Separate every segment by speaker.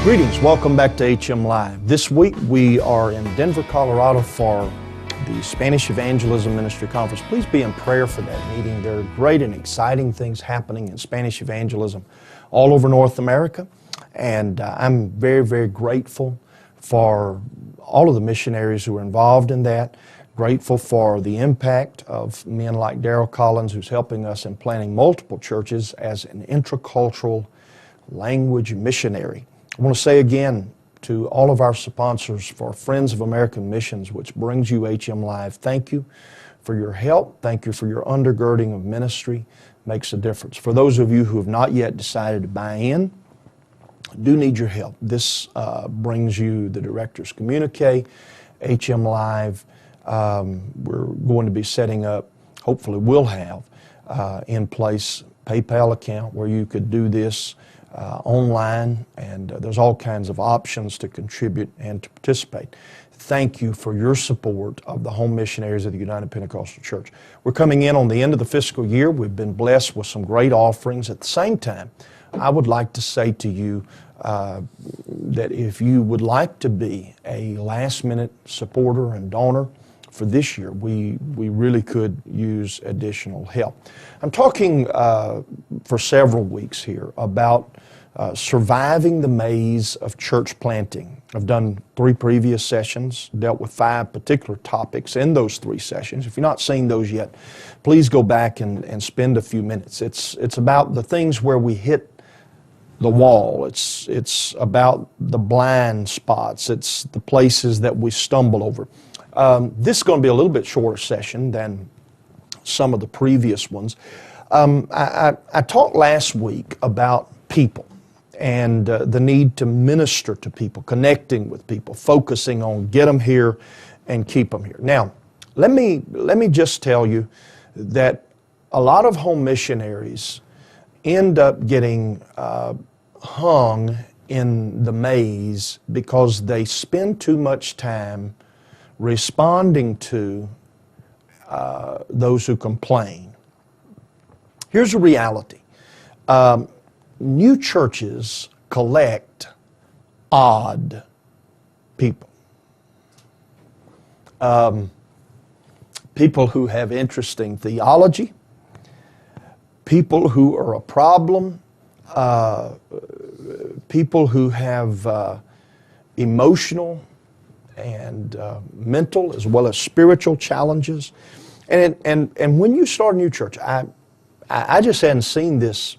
Speaker 1: Greetings, welcome back to HM Live. This week we are in Denver, Colorado for the Spanish Evangelism Ministry Conference. Please be in prayer for that meeting. There are great and exciting things happening in Spanish evangelism all over North America. And I'm very, very grateful for all of the missionaries who are involved in that. Grateful for the impact of men like Daryl Collins, who's helping us in planting multiple churches as an intercultural language missionary. I want to say again to all of our sponsors for Friends of American Missions, which brings you HM Live, thank you for your help. Thank you for your undergirding of ministry. Makes a difference. For those of you who have not yet decided to buy in, do need your help. This brings you the Director's Communique, HM Live. We're going to be setting up, hopefully we'll have in place PayPal account where you could do this online, and there's all kinds of options to contribute and to participate. Thank you for your support of the home missionaries of the United Pentecostal Church. We're coming in on the end of the fiscal year. We've been blessed with some great offerings. At the same time, I would like to say to you that if you would like to be a last-minute supporter and donor for this year, we really could use additional help. I'm talking for several weeks here about surviving the maze of church planting. I've done 3 previous sessions, dealt with 5 particular topics in those 3 sessions. If you've not seen those yet, please go back and spend a few minutes. It's about the things where we hit the wall. It's about the blind spots. It's the places that we stumble over. This is going to be a little bit shorter session than some of the previous ones. I talked last week about people and the need to minister to people, connecting with people, focusing on get them here and keep them here. Now, let me just tell you that a lot of home missionaries end up getting hung in the maze because they spend too much time responding to those who complain. Here's the reality. New churches collect odd people. People who have interesting theology, people who are a problem, people who have emotional and mental as well as spiritual challenges. And when you start a new church, I just hadn't seen this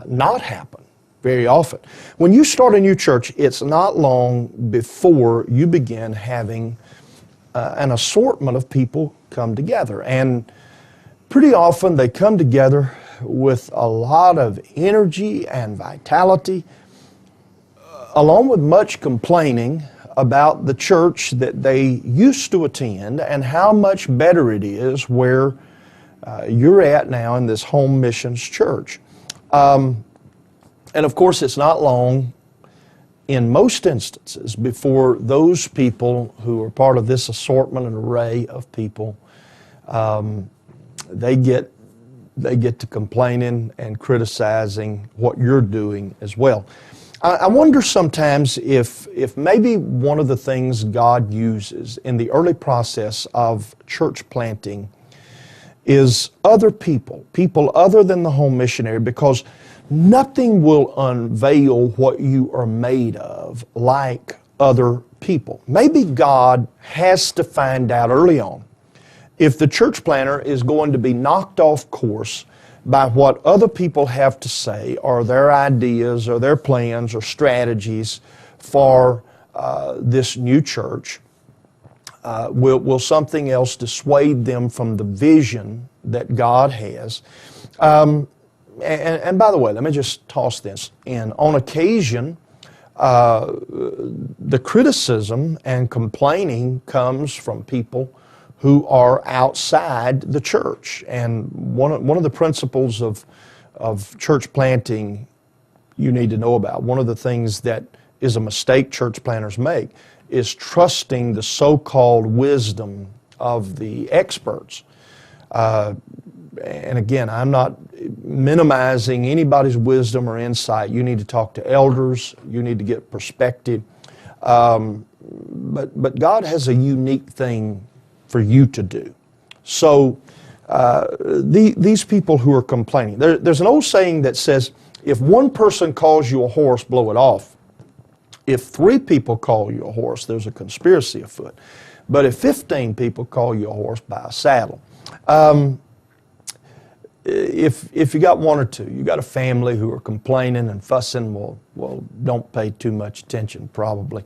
Speaker 1: not happen very often. When you start a new church, it's not long before you begin having an assortment of people come together. And pretty often they come together with a lot of energy and vitality, along with much complaining about the church that they used to attend and how much better it is where you're at now in this home missions church. And of course, it's not long in most instances before those people who are part of this assortment and array of people, they get to complaining and criticizing what you're doing as well. I wonder sometimes if maybe one of the things God uses in the early process of church planting is other people other than the home missionary, because nothing will unveil what you are made of like other people. Maybe God has to find out early on if the church planter is going to be knocked off course by what other people have to say, or their ideas, or their plans, or strategies for this new church. Will something else dissuade them from the vision that God has? And by the way, let me just toss this in. On occasion, the criticism and complaining comes from people who are outside the church. And one of the principles of church planting you need to know about, one of the things that is a mistake church planters make, is trusting the so-called wisdom of the experts. And again, I'm not minimizing anybody's wisdom or insight. You need to talk to elders. You need to get perspective. But God has a unique thing for you to do. So these people who are complaining, there's an old saying that says, if one person calls you a horse, blow it off. If 3 people call you a horse, there's a conspiracy afoot. But if 15 people call you a horse, buy a saddle. If you got 1 or 2, you got a family who are complaining and fussing, well, don't pay too much attention, probably.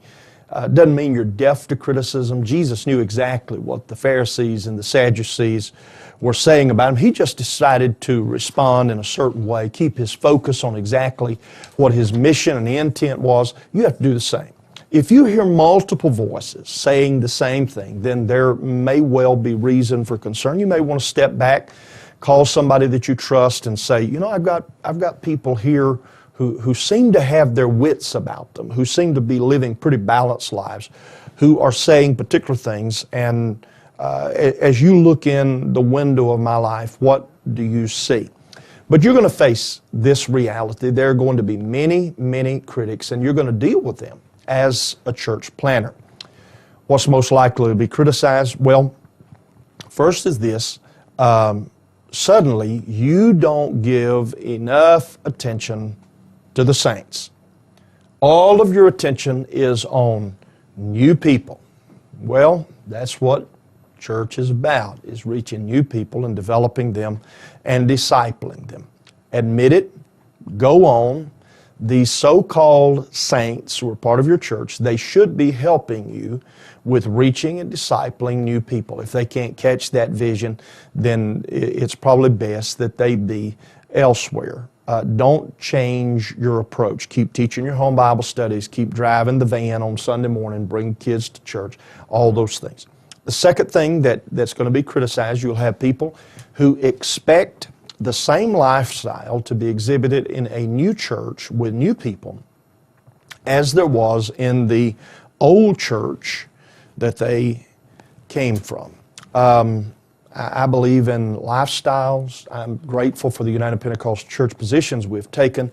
Speaker 1: Doesn't mean you're deaf to criticism. Jesus knew exactly what the Pharisees and the Sadducees were saying about him. He just decided to respond in a certain way, keep his focus on exactly what his mission and the intent was. You have to do the same. If you hear multiple voices saying the same thing, then there may well be reason for concern. You may want to step back, call somebody that you trust and say, you know, I've got people here who seem to have their wits about them, who seem to be living pretty balanced lives, who are saying particular things. And as you look in the window of my life, what do you see? But you're going to face this reality. There are going to be many, many critics, and you're going to deal with them as a church planner. What's most likely to be criticized? Well, first is this. Suddenly, you don't give enough attention to the saints. All of your attention is on new people. Well, that's what church is about, is reaching new people and developing them and discipling them. Admit it, go on. These so-called saints who are part of your church, they should be helping you with reaching and discipling new people. If they can't catch that vision, then it's probably best that they be elsewhere. Don't change your approach. Keep teaching your home Bible studies. Keep driving the van on Sunday morning. Bring kids to church. All those things. The second thing that's going to be criticized, you'll have people who expect the same lifestyle to be exhibited in a new church with new people as there was in the old church that they came from. I believe in lifestyles. I'm grateful for the United Pentecostal Church positions we've taken.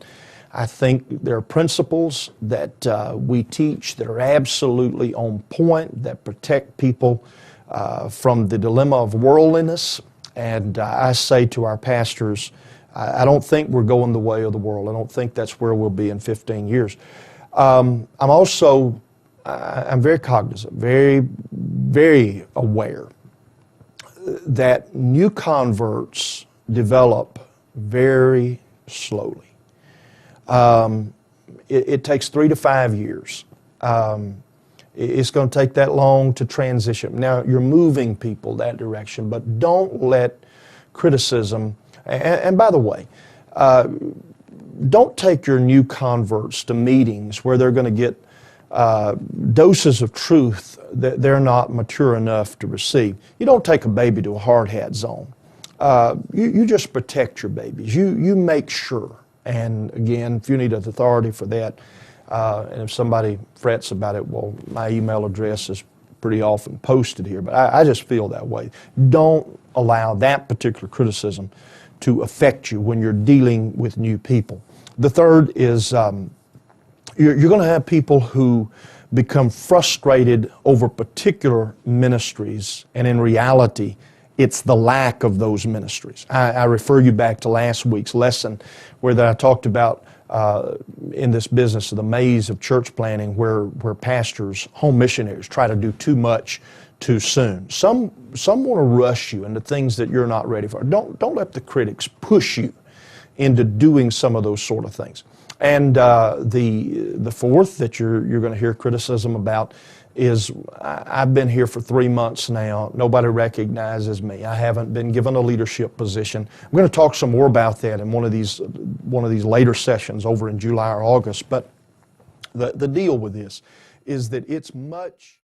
Speaker 1: I think there are principles that we teach that are absolutely on point, that protect people from the dilemma of worldliness. And I say to our pastors, I don't think we're going the way of the world. I don't think that's where we'll be in 15 years. I'm very cognizant, very, very aware that new converts develop very slowly. It takes 3 to 5 years. It's going to take that long to transition. Now, you're moving people that direction, but don't let criticism, and by the way, don't take your new converts to meetings where they're going to get doses of truth that they're not mature enough to receive. You don't take a baby to a hard hat zone. You just protect your babies. You make sure. And again, if you need an authority for that, and if somebody frets about it, well, my email address is pretty often posted here, but I just feel that way. Don't allow that particular criticism to affect you when you're dealing with new people. The third is you're going to have people who become frustrated over particular ministries, and in reality, it's the lack of those ministries. I refer you back to last week's lesson where I talked about in this business of the maze of church planning where pastors, home missionaries, try to do too much too soon. Some want to rush you into things that you're not ready for. Don't let the critics push you into doing some of those sort of things. And the fourth that you're going to hear criticism about is I've been here for 3 months now. Nobody recognizes me. I haven't been given a leadership position. I'm going to talk some more about that in one of these later sessions over in July or August. But the deal with this is that it's much